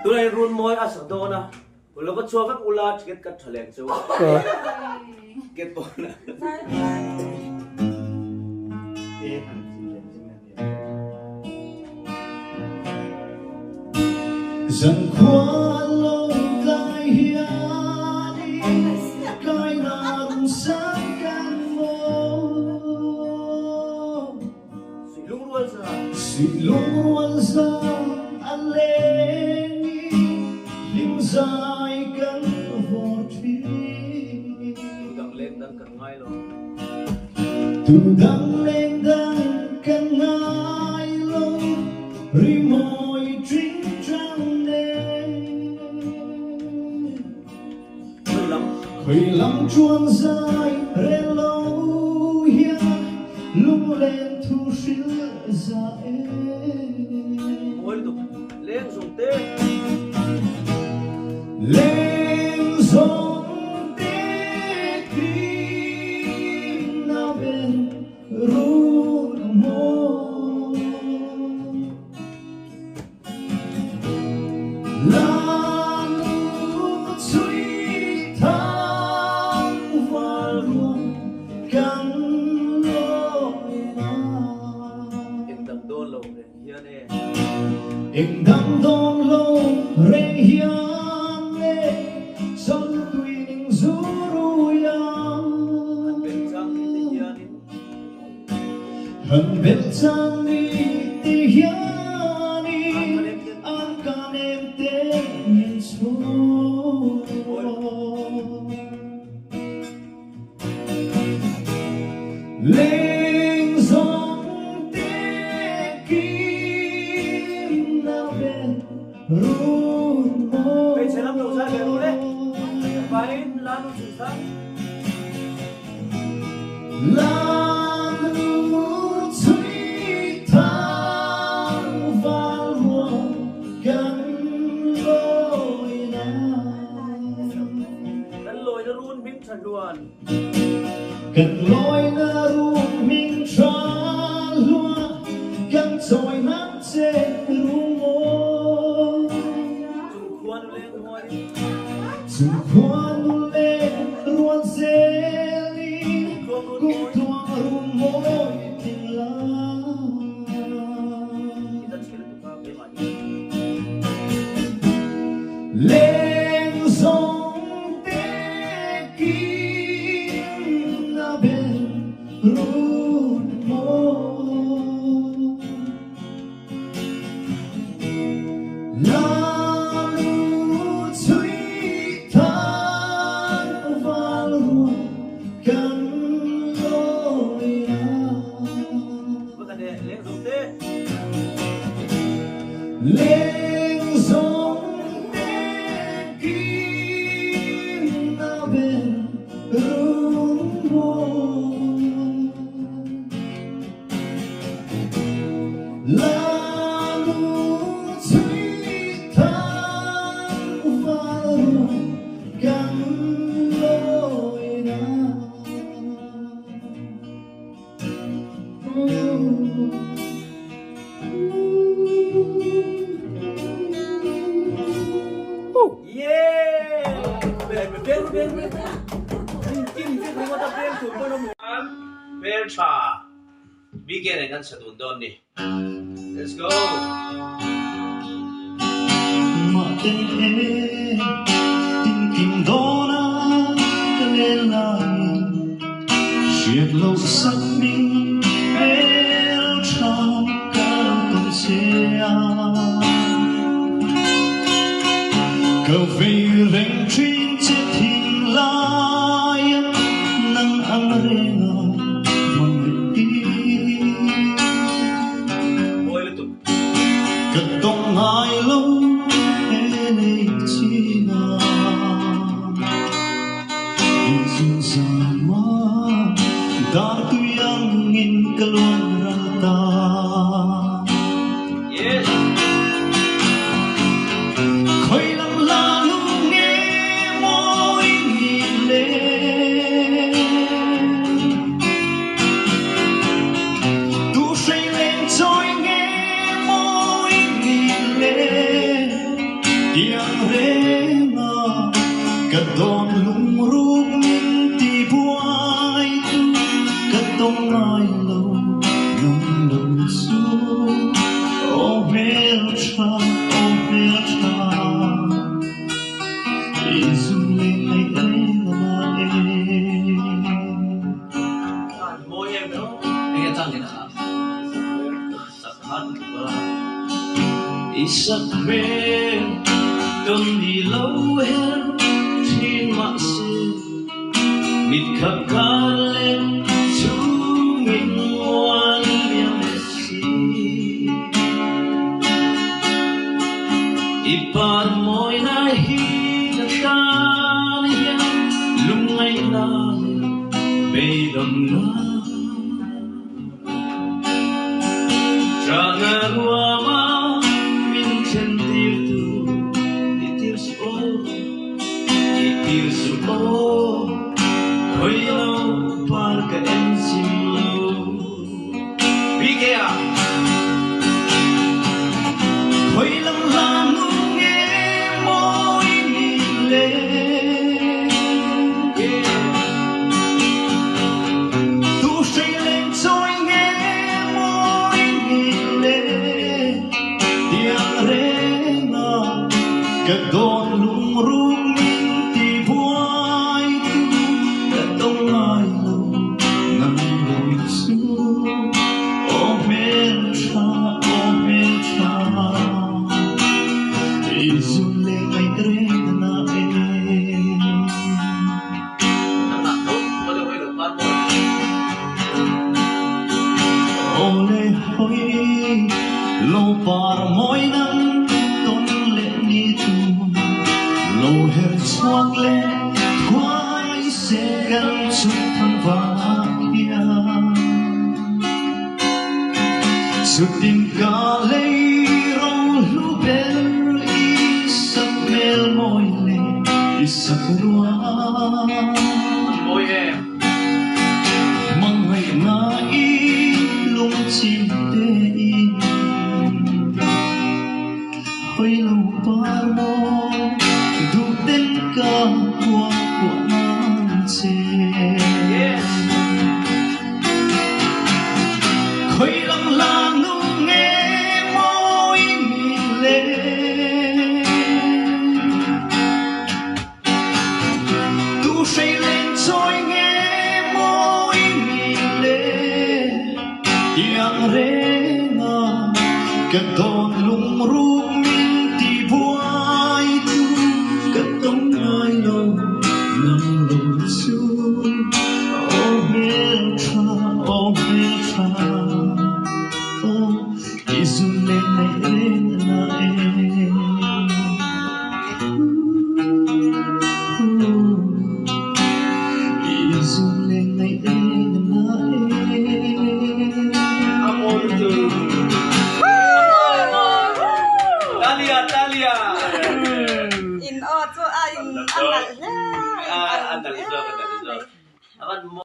tôi này run môi à sợ đó na lo có chua các ula get cắt thằng lẹn chú get bỏ na dần qua lâu cay hian cay nắng sáng càng mơ suy luôn ra anh lên lim dài cánh vọt phi từ đắng lên đắng cánh ngay lâu ri môi trinh trăng đêm khơi lắm chuông dài rê lâu hian lung lên thu sữa ra lên dùng tê lên dùng tê tim na bên ru mô là nụ suy thang và luôn cắn lối em đang đón lâu rèn hian lệ son tuy ninh zuru hận bên trang đi tì hian an can em tên nhìn xuống lên giông tê kim nào bên run mô bây giờ làm đầu ra đều đấy phải làm nó chữ sáng làm nụ suy thang và luôn gắn lối đánh lôi nó luôn biết thật luôn gần lối nó luôn mình tra luôn gắn rồi mắt trên rung môi dù khoan lên ruột dê đi cũng thoa rung môi tình lắm lên giông tê kim na bên rung môi là nụ suy than và luôn cắn lối lên giông tê kim na bên rung môi là nụ suy than và luôn cắn lối yeah về bên kim cái không có tập bên thủ môn ông về trà begin này ngăn sẽ tụt đòn đi let's go mà tên thế tình kim đó na cái lên lại chuyện lâu sắc mình bên trong cả con xe cầu về rèn chuyên chết thình lai nắng ăn rèn mong đi cất tông hai lâu này chi na in sama dar tu yang ingin keluar rata yes khơi lắm lalu nghe môi nhìn lên tu say lên trôi nghe môi nhìn lên ăn và isak me đông đi lâu hơn trên mạng xin mít khắp cả lên chú nghìn ngoan miệng messi ipan môi na hi na tan hian lung ngay na mây đầm na Jangan lupa minchen tirtu itir so hoi lo par ka ensim lo bigea hoi lam lam nu nge moi ni le tu say lên trôi nghe moi ni le tiang re na ka don lung rung min ti buai tu ka tong ai lo nang lo su o mel cha izule ai re na e ole hoi lo par moi nang ton le ni tu lo her chuak le khwai se gan chu thang va kia su tim ka le ro lu ber isak mel moi le isak rua ôi em mang ngày na i lung chim te in hoi lo par mo du ten ka kwa nan che yes khoi lang lang nu nghe moi mi le tu say lên trôi nghe moi mi le tiang re na ka don lung rung min ti buai tu ka tong ai lo nang lo su o mel cha o izule nei re na e izule nei re na e amor tu Talia in o chu a in anal andal zo andal zo akan mo